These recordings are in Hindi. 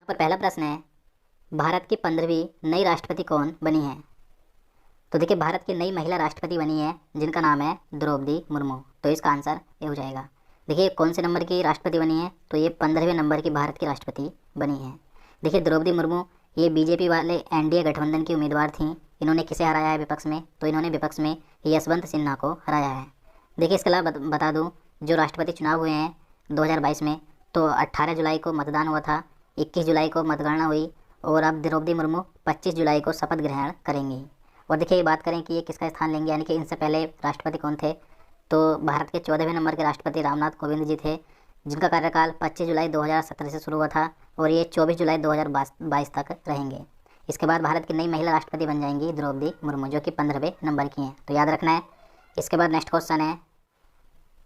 पर पहला प्रश्न है, भारत की 15वीं नई राष्ट्रपति कौन बनी है? तो देखिए, भारत की नई महिला राष्ट्रपति बनी है जिनका नाम है द्रौपदी मुर्मू। तो इसका आंसर ये हो जाएगा। देखिए, कौन से नंबर की राष्ट्रपति बनी है? तो ये 15वें नंबर की भारत की राष्ट्रपति बनी है। देखिए, द्रौपदी मुर्मू ये बीजेपी वाले एनडीए गठबंधन की उम्मीदवार थीं। इन्होंने किसे हराया है विपक्ष में? तो इन्होंने विपक्ष में यशवंत सिन्हा को हराया है। देखिए, इसके अलावा बता दूँ, जो राष्ट्रपति चुनाव हुए हैं 2022 में, तो 18 जुलाई को मतदान हुआ था, 21 जुलाई को मतगणना हुई और अब द्रौपदी मुर्मू 25 जुलाई को शपथ ग्रहण करेंगी। और देखिए, बात करें कि ये किसका स्थान लेंगे, यानी कि इनसे पहले राष्ट्रपति कौन थे? तो भारत के 14वें नंबर के राष्ट्रपति रामनाथ कोविंद जी थे, जिनका कार्यकाल 25 जुलाई 2017 से शुरू हुआ था और ये 24 जुलाई 2022 तक रहेंगे। इसके बाद भारत की नई महिला राष्ट्रपति बन जाएंगी द्रौपदी मुर्मू, जो कि 15वें नंबर की हैं, तो याद रखना है। इसके बाद नेक्स्ट क्वेश्चन है,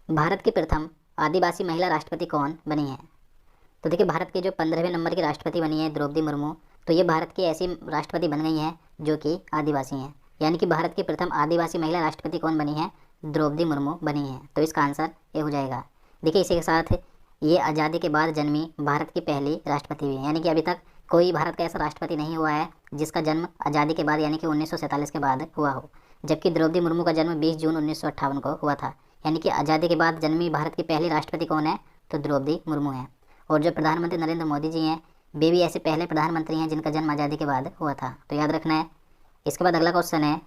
भारत की प्रथम आदिवासी महिला राष्ट्रपति कौन बनी है? तो देखिए, भारत के जो 15वें नंबर की राष्ट्रपति बनी है द्रौपदी मुर्मू, तो ये भारत की ऐसी राष्ट्रपति बन गई हैं जो कि आदिवासी हैं, यानी कि भारत की प्रथम आदिवासी महिला राष्ट्रपति कौन बनी है? द्रौपदी मुर्मू बनी है। तो इसका आंसर ये हो जाएगा। देखिए, इसी के साथ ये आज़ादी के बाद जन्मी भारत की पहली राष्ट्रपति भी है, यानी कि अभी तक कोई भारत का ऐसा राष्ट्रपति नहीं हुआ है जिसका जन्म आज़ादी के बाद यानी कि 1947 के बाद हुआ हो। जबकि द्रौपदी मुर्मू का जन्म 20 जून 1958 को हुआ था, यानी कि आज़ादी के बाद जन्मी भारत की पहली राष्ट्रपति कौन है? तो द्रौपदी मुर्मू है। और जो प्रधानमंत्री नरेंद्र मोदी जी हैं, वे भी ऐसे पहले प्रधानमंत्री हैं जिनका जन्म आज़ादी के बाद हुआ था, तो याद रखना है। इसके बाद अगला क्वेश्चन है,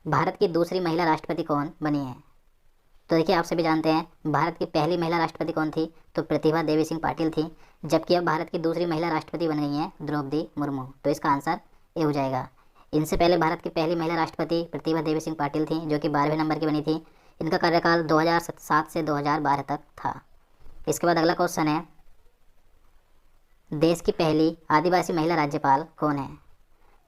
भारत की दूसरी महिला राष्ट्रपति कौन बनी है? तो देखिए, आप सभी जानते हैं भारत की पहली महिला राष्ट्रपति कौन थी? तो प्रतिभा देवी सिंह पाटिल थी, जबकि अब भारत की दूसरी महिला राष्ट्रपति बन गई हैं द्रौपदी मुर्मू। तो इसका आंसर ये हो जाएगा। इनसे पहले भारत की पहली महिला राष्ट्रपति प्रतिभा देवी सिंह पाटिल थी, जो कि 12वें नंबर की बनी थी। इनका कार्यकाल 2007 से 2012 तक था। इसके बाद अगला क्वेश्चन है, देश की पहली आदिवासी महिला राज्यपाल कौन है?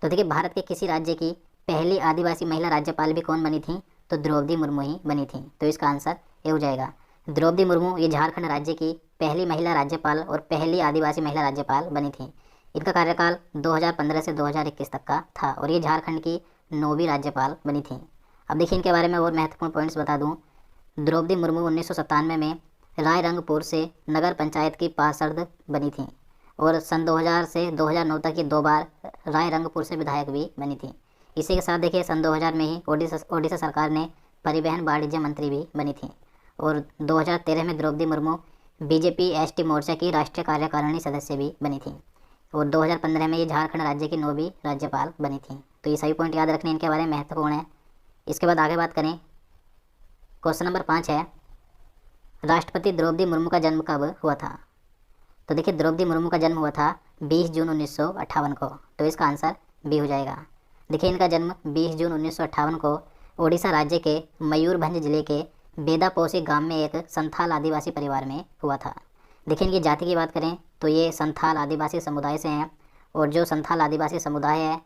तो देखिए, भारत के किसी राज्य की पहली आदिवासी महिला राज्यपाल भी कौन बनी थी? तो द्रौपदी मुर्मू ही बनी थी। तो इसका आंसर ये हो जाएगा। द्रौपदी मुर्मू ये झारखंड राज्य की पहली महिला राज्यपाल और पहली आदिवासी महिला राज्यपाल बनी थी। इनका कार्यकाल 2015 से 2021 तक का था और ये झारखंड की 9वीं राज्यपाल बनी थी। अब देखिए, इनके बारे में और महत्वपूर्ण पॉइंट्स बता दूँ। द्रौपदी मुर्मू 1997 में रायरंगपुर से नगर पंचायत की पार्षद बनी थी और सन 2000 से 2009 तक ये 2 बार रायरंगपुर से विधायक भी बनी थी। इसी के साथ देखिए, सन 2000 में ही ओडिशा सरकार ने परिवहन वाणिज्य मंत्री भी बनी थी और 2013 में द्रौपदी मुर्मू बीजेपी एसटी मोर्चा की राष्ट्रीय कार्यकारिणी सदस्य भी बनी थी और 2015 में ये झारखंड राज्य की 9वीं राज्यपाल बनी थी। तो ये सभी पॉइंट याद रखने इनके बारे में महत्वपूर्ण है। इसके बाद आगे बात करें, क्वेश्चन नंबर 5 है, राष्ट्रपति द्रौपदी मुर्मू का जन्म कब हुआ था? तो देखिए, द्रौपदी मुर्मू का जन्म हुआ था 20 जून 1958 को। तो इसका आंसर बी हो जाएगा। देखिए, इनका जन्म 20 जून 1958 को ओडिशा राज्य के मयूरभंज जिले के बेदापोसी गांव में एक संथाल आदिवासी परिवार में हुआ था। देखिए, इनकी जाति की बात करें तो ये संथाल आदिवासी समुदाय से हैं और जो संथाल आदिवासी समुदाय है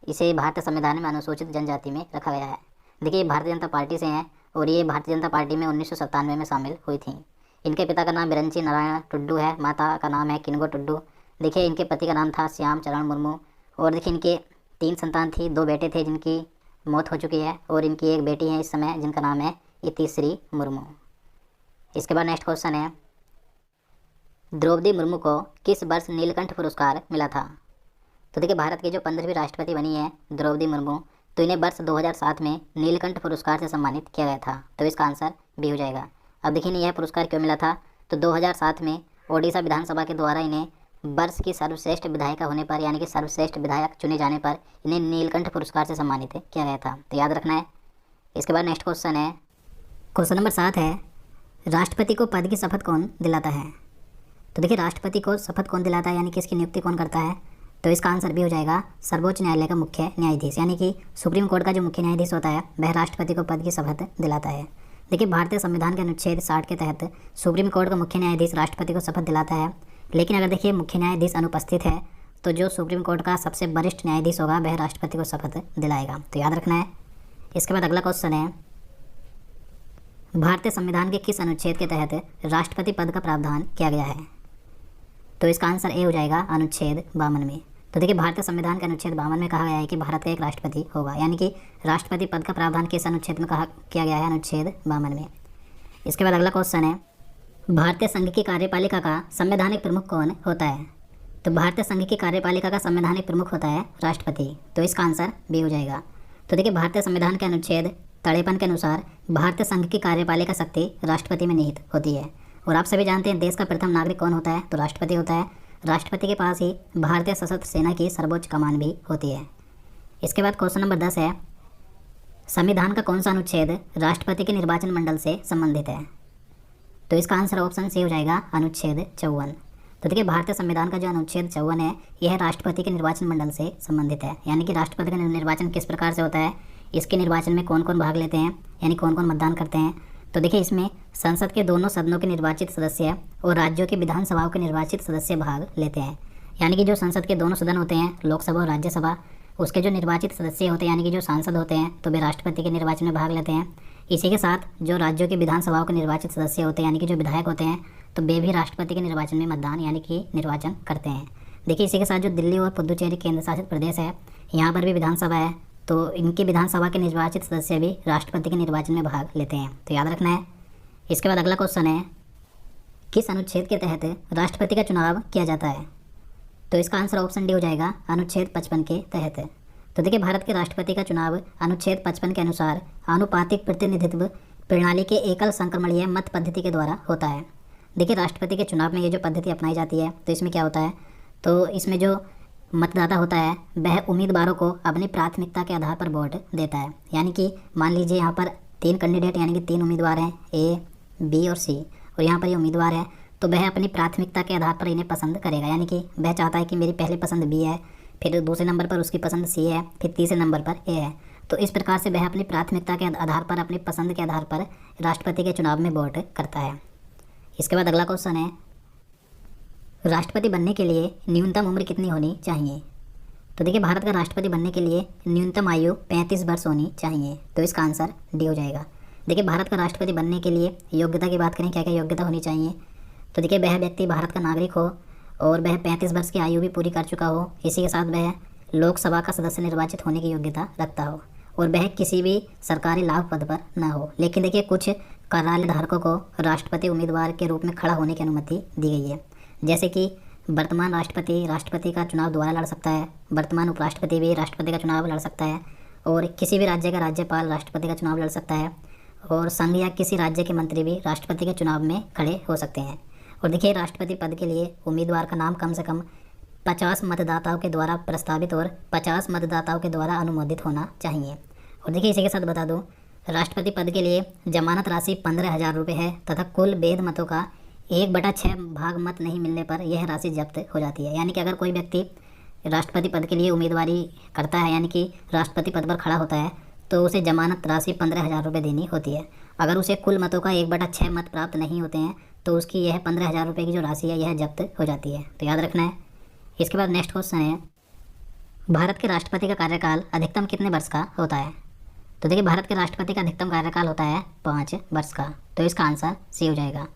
इसे भारतीय संविधान में अनुसूचित जनजाति में रखा गया है। देखिए, भारतीय जनता पार्टी से हैं और ये भारतीय जनता पार्टी में 1997 में शामिल हुई थी। इनके पिता का नाम बिरंची नारायण टुड्डू है, माता का नाम है किनगो टुड्डू। देखिए, इनके पति का नाम था श्याम चरण मुर्मू और देखिए, इनके 3 संतान थी, 2 बेटे थे जिनकी मौत हो चुकी है और इनकी एक बेटी है इस समय जिनका नाम है इतिश्री मुर्मू। इसके बाद नेक्स्ट क्वेश्चन है, द्रौपदी मुर्मू को किस वर्ष नीलकंठ पुरस्कार मिला था? तो देखिए, भारत की जो 15वीं राष्ट्रपति बनी है द्रौपदी मुर्मू, तो इन्हें वर्ष 2007 में नीलकंठ पुरस्कार से सम्मानित किया गया था। तो इसका आंसर बी हो जाएगा। अब देखिए, इन्हें यह पुरस्कार क्यों मिला था? तो 2007 में ओडिशा विधानसभा के द्वारा इन्हें वर्ष की सर्वश्रेष्ठ विधायिका होने पर यानी कि सर्वश्रेष्ठ विधायक चुने जाने पर इन्हें नीलकंठ पुरस्कार से सम्मानित किया गया था। तो याद रखना है। इसके बाद नेक्स्ट क्वेश्चन है, क्वेश्चन नंबर 7 है, राष्ट्रपति को पद की शपथ कौन दिलाता है? तो देखिए, राष्ट्रपति को शपथ कौन दिलाता है यानी कि इसकी नियुक्ति कौन करता है? तो इसका आंसर भी हो जाएगा सर्वोच्च न्यायालय का मुख्य न्यायाधीश, यानी कि सुप्रीम कोर्ट का जो मुख्य न्यायाधीश होता है वह राष्ट्रपति को पद की शपथ दिलाता है। देखिए, भारतीय संविधान के अनुच्छेद 60 के तहत सुप्रीम कोर्ट का मुख्य न्यायाधीश राष्ट्रपति को शपथ दिलाता है। लेकिन अगर देखिए मुख्य न्यायाधीश अनुपस्थित है तो जो सुप्रीम कोर्ट का सबसे वरिष्ठ न्यायाधीश होगा वह राष्ट्रपति को शपथ दिलाएगा। तो याद रखना है। इसके बाद अगला क्वेश्चन है, भारतीय संविधान के किस अनुच्छेद के तहत राष्ट्रपति पद का प्रावधान किया गया है? तो इसका आंसर ए हो जाएगा अनुच्छेद 52 में। तो देखिए, भारतीय संविधान के अनुच्छेद 52 में कहा गया है कि भारत का एक राष्ट्रपति होगा, यानी कि राष्ट्रपति पद का प्रावधान किस अनुच्छेद में किया गया है? अनुच्छेद 52 में। इसके बाद अगला क्वेश्चन है, भारतीय संघ की कार्यपालिका का संवैधानिक प्रमुख कौन होता है? तो भारतीय संघ की कार्यपालिका का संवैधानिक प्रमुख होता है राष्ट्रपति। तो इसका आंसर बी हो जाएगा। तो देखिए, भारतीय संविधान के अनुच्छेद 53 के अनुसार भारतीय संघ की कार्यपालिका शक्ति राष्ट्रपति में निहित होती है। और आप सभी जानते हैं देश का प्रथम नागरिक कौन होता है? तो राष्ट्रपति होता है। राष्ट्रपति के पास ही भारतीय सशस्त्र सेना की सर्वोच्च कमान भी होती है। इसके बाद क्वेश्चन नंबर 10 है, संविधान का कौन सा अनुच्छेद राष्ट्रपति के निर्वाचन मंडल से संबंधित है? तो इसका आंसर ऑप्शन सी हो जाएगा, अनुच्छेद 54। तो देखिए, भारतीय संविधान का जो अनुच्छेद 54 है, यह राष्ट्रपति के निर्वाचन मंडल से संबंधित है। यानी कि राष्ट्रपति का निर्वाचन किस प्रकार से होता है, इसके निर्वाचन में कौन कौन भाग लेते हैं, यानी कौन कौन मतदान करते हैं। तो देखिए, इसमें संसद के दोनों सदनों के निर्वाचित सदस्य और राज्यों की विधानसभाओं के निर्वाचित सदस्य भाग लेते हैं। यानी कि जो संसद के दोनों सदन होते हैं, लोकसभा और राज्यसभा, उसके जो निर्वाचित सदस्य होते हैं यानी कि जो सांसद होते हैं, तो वे राष्ट्रपति के निर्वाचन में भाग लेते हैं। इसी के साथ जो राज्यों की विधानसभाओं के निर्वाचित सदस्य होते हैं यानी कि जो विधायक होते हैं, तो वे भी राष्ट्रपति के निर्वाचन में मतदान यानी कि निर्वाचन करते हैं। देखिए, इसी के साथ जो दिल्ली और पुदुचेरी केंद्र शासित प्रदेश है, यहाँ पर भी विधानसभा है, तो इनकी विधानसभा के निर्वाचित सदस्य भी राष्ट्रपति के निर्वाचन में भाग लेते हैं। तो याद रखना है। इसके बाद अगला क्वेश्चन है, किस अनुच्छेद के तहत राष्ट्रपति का चुनाव किया जाता है? तो इसका आंसर ऑप्शन डी हो जाएगा, अनुच्छेद 55 के तहत। तो देखिए, भारत के राष्ट्रपति का चुनाव अनुच्छेद 55 के अनुसार आनुपातिक प्रतिनिधित्व प्रणाली के एकल संक्रमणीय मत पद्धति के द्वारा होता है। देखिए, राष्ट्रपति के चुनाव में ये जो पद्धति अपनाई जाती है, तो इसमें क्या होता है, तो इसमें जो मतदाता होता है वह उम्मीदवारों को अपनी प्राथमिकता के आधार पर वोट देता है। यानी कि मान लीजिए यहाँ पर 3 कैंडिडेट यानी कि 3 उम्मीदवार हैं, ए, बी और सी, और यहाँ पर ये उम्मीदवार है, तो वह अपनी प्राथमिकता के आधार पर इन्हें पसंद करेगा। यानी कि वह चाहता है कि मेरी पहले पसंद बी है, फिर दूसरे नंबर पर उसकी पसंद सी है, फिर तीसरे नंबर पर ए है। तो इस प्रकार से वह अपनी प्राथमिकता के आधार पर, अपनी पसंद के आधार पर राष्ट्रपति के चुनाव में वोट करता है। इसके बाद अगला क्वेश्चन है, राष्ट्रपति बनने के लिए न्यूनतम उम्र कितनी होनी चाहिए? तो देखिए, भारत का राष्ट्रपति बनने के लिए न्यूनतम आयु 35 वर्ष होनी चाहिए। तो इसका आंसर डी हो जाएगा। देखिए, भारत का राष्ट्रपति बनने के लिए योग्यता की बात करें, क्या क्या योग्यता होनी चाहिए, तो देखिए, वह व्यक्ति भारत का नागरिक हो और वह 35 वर्ष की आयु भी पूरी कर चुका हो। इसी के साथ वह लोकसभा का सदस्य निर्वाचित होने की योग्यता रखता हो और वह किसी भी सरकारी लाभ पद पर न हो। लेकिन देखिए, कुछ कार्यालय धारकों को राष्ट्रपति उम्मीदवार के रूप में खड़ा होने की अनुमति दी गई है। जैसे कि वर्तमान राष्ट्रपति का चुनाव दोबारा लड़ सकता है, वर्तमान उपराष्ट्रपति भी राष्ट्रपति का चुनाव लड़ सकता है, और किसी भी राज्य का राज्यपाल राष्ट्रपति का चुनाव लड़ सकता है, और संघ या किसी राज्य के मंत्री भी राष्ट्रपति के चुनाव में खड़े हो सकते हैं। और देखिए, राष्ट्रपति पद के लिए उम्मीदवार का नाम कम से कम 50 मतदाताओं के द्वारा प्रस्तावित और 50 मतदाताओं के द्वारा अनुमोदित होना चाहिए। और देखिए, इसी के साथ बता दूं, राष्ट्रपति पद के लिए जमानत राशि 15,000 रुपये है तथा कुल वैध मतों का 1/6 भाग मत नहीं मिलने पर यह राशि जब्त हो जाती है। यानी कि अगर कोई व्यक्ति राष्ट्रपति पद के लिए उम्मीदवारी करता है, यानी कि राष्ट्रपति पद पर खड़ा होता है, तो उसे जमानत राशि 15,000 रुपये देनी होती है। अगर उसे कुल मतों का 1/6 मत प्राप्त नहीं होते हैं, तो उसकी यह 15,000 रुपये की जो राशि है यह जब्त हो जाती है। तो याद रखना है। इसके बाद नेक्स्ट क्वेश्चन है, भारत के राष्ट्रपति का कार्यकाल अधिकतम कितने वर्ष का होता है? तो देखिए, भारत के राष्ट्रपति का अधिकतम कार्यकाल होता है 5 वर्ष का। तो इसका आंसर सी हो जाएगा।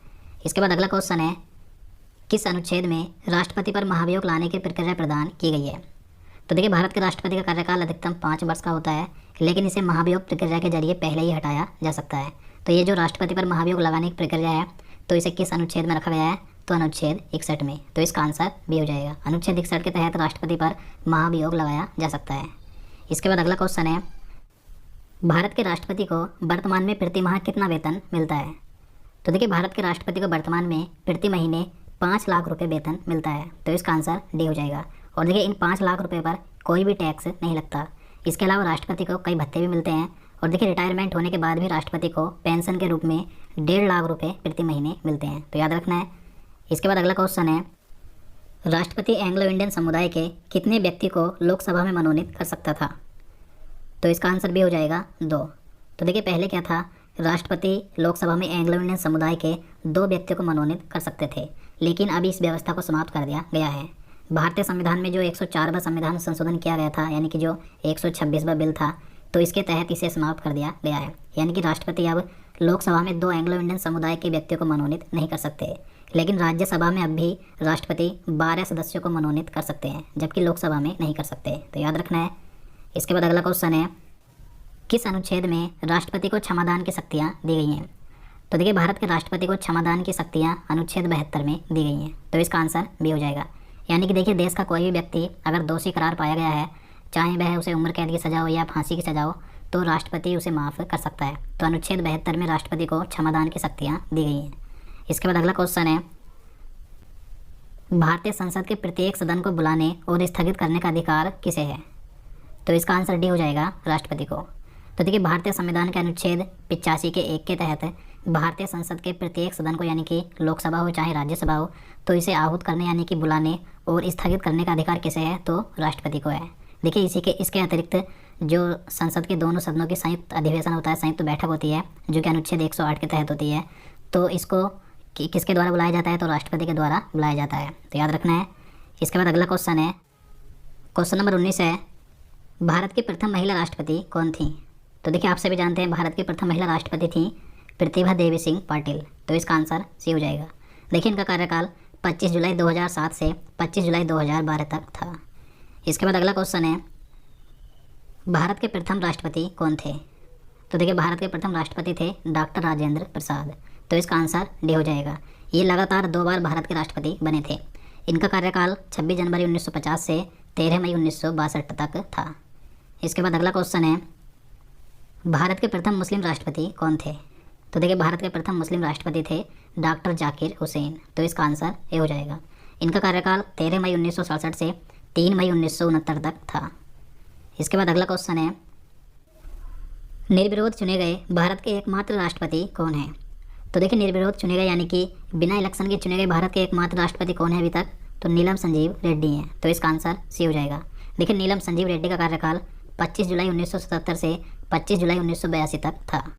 इसके बाद अगला क्वेश्चन है, किस अनुच्छेद में राष्ट्रपति पर महाभियोग लाने की प्रक्रिया प्रदान की गई है? तो देखिए, भारत के राष्ट्रपति का कार्यकाल अधिकतम 5 वर्ष का होता है, लेकिन इसे महाभियोग प्रक्रिया के जरिए पहले ही हटाया जा सकता है। तो ये जो राष्ट्रपति पर महाभियोग लगाने की प्रक्रिया है, तो इसे किस अनुच्छेद में रखा गया है? तो अनुच्छेद 61 में। तो इसका आंसर बी हो जाएगा। अनुच्छेद 61 के तहत राष्ट्रपति पर महाभियोग लगाया जा सकता है। इसके बाद अगला क्वेश्चन है, भारत के राष्ट्रपति को वर्तमान में प्रति माह कितना वेतन मिलता है? तो देखिए, भारत के राष्ट्रपति को वर्तमान में प्रति महीने 5 लाख रुपये वेतन मिलता है। तो इसका आंसर डी हो जाएगा। और देखिए, इन 5 लाख रुपये पर कोई भी टैक्स नहीं लगता। इसके अलावा राष्ट्रपति को कई भत्ते भी मिलते हैं। और देखिए, रिटायरमेंट होने के बाद भी राष्ट्रपति को पेंशन के रूप में 1.5 लाख रुपये प्रति महीने मिलते हैं। तो याद रखना है। इसके बाद अगला क्वेश्चन है, राष्ट्रपति एंग्लो इंडियन समुदाय के कितने व्यक्ति को लोकसभा में मनोनीत कर सकता था? तो इसका आंसर भी हो जाएगा 2। तो देखिए, पहले क्या था, राष्ट्रपति लोकसभा में एंग्लो इंडियन समुदाय के 2 व्यक्तियों को मनोनीत कर सकते थे, लेकिन अभी इस व्यवस्था को समाप्त कर दिया गया है। भारतीय संविधान में जो 104वां संविधान संशोधन किया गया था, यानी कि जो 126वां बिल था, तो इसके तहत इसे समाप्त कर दिया गया है। यानी कि राष्ट्रपति अब लोकसभा में 2 एंग्लो इंडियन समुदाय के व्यक्तियों को मनोनीत नहीं कर सकते, लेकिन राज्यसभा में अब भी राष्ट्रपति 12 सदस्यों को मनोनीत कर सकते हैं, जबकि लोकसभा में नहीं कर सकते। तो याद रखना है। इसके बाद अगला क्वेश्चन है, किस अनुच्छेद में राष्ट्रपति को क्षमादान की शक्तियाँ दी गई हैं? तो देखिए भारत के राष्ट्रपति को क्षमादान की शक्तियाँ अनुच्छेद 72 में दी गई हैं, तो इसका आंसर बी हो जाएगा। यानी कि देखिए देश का कोई भी व्यक्ति अगर दोषी करार पाया गया है, चाहे वह उसे उम्र कैद की सजा हो या फांसी की सजा हो, तो राष्ट्रपति उसे माफ़ कर सकता है। तो अनुच्छेद 72 में राष्ट्रपति को क्षमादान की शक्तियाँ दी गई हैं। इसके बाद अगला क्वेश्चन है, भारतीय संसद के प्रत्येक सदन को बुलाने और स्थगित करने का अधिकार किसे है? तो इसका आंसर डी हो जाएगा, राष्ट्रपति को। तो देखिए भारतीय संविधान के अनुच्छेद 85 के 1 के तहत भारतीय संसद के प्रत्येक सदन को, यानी कि लोकसभा हो चाहे राज्यसभा हो, तो इसे आहूत करने यानी कि बुलाने और स्थगित करने का अधिकार किसे है? तो राष्ट्रपति को है। देखिए इसके अतिरिक्त जो संसद के दोनों सदनों की संयुक्त अधिवेशन होता है, संयुक्त बैठक होती है, जो कि अनुच्छेद 108 के तहत होती है, तो इसको किसके द्वारा बुलाया जाता है? तो राष्ट्रपति के द्वारा बुलाया जाता है, तो याद रखना है। इसके बाद अगला क्वेश्चन है, क्वेश्चन नंबर 19 है, भारत की प्रथम महिला राष्ट्रपति कौन थी? तो देखिए आप सभी जानते हैं भारत की प्रथम महिला राष्ट्रपति थी प्रतिभा देवी सिंह पाटिल, तो इसका आंसर सी हो जाएगा। देखिए इनका कार्यकाल 25 जुलाई 2007 से 25 जुलाई 2012 तक था। इसके बाद अगला क्वेश्चन है, भारत के प्रथम राष्ट्रपति कौन थे? तो देखिए भारत के प्रथम राष्ट्रपति थे डॉक्टर राजेंद्र प्रसाद, तो इसका आंसर डी हो जाएगा। ये लगातार 2 बार भारत के राष्ट्रपति बने थे। इनका कार्यकाल 26 जनवरी 1950 से 13 मई 1962 तक था। इसके बाद अगला क्वेश्चन है, भारत के प्रथम मुस्लिम राष्ट्रपति कौन थे? तो देखिए भारत के प्रथम मुस्लिम राष्ट्रपति थे डॉक्टर जाकिर हुसैन, तो इसका आंसर ए हो जाएगा। इनका कार्यकाल 13 मई 1967 से 3 मई 1969 तक था। इसके बाद अगला क्वेश्चन है, निर्विरोध चुने गए भारत के एकमात्र राष्ट्रपति कौन है? तो देखिए निर्विरोध चुने गए यानी कि बिना इलेक्शन के चुने गए भारत के एकमात्र राष्ट्रपति कौन है अभी तक? तो नीलम संजीव रेड्डी हैं, तो इसका आंसर सी हो जाएगा। देखिए नीलम संजीव रेड्डी का कार्यकाल 25 जुलाई 1977 से 25 जुलाई 1982 तक था।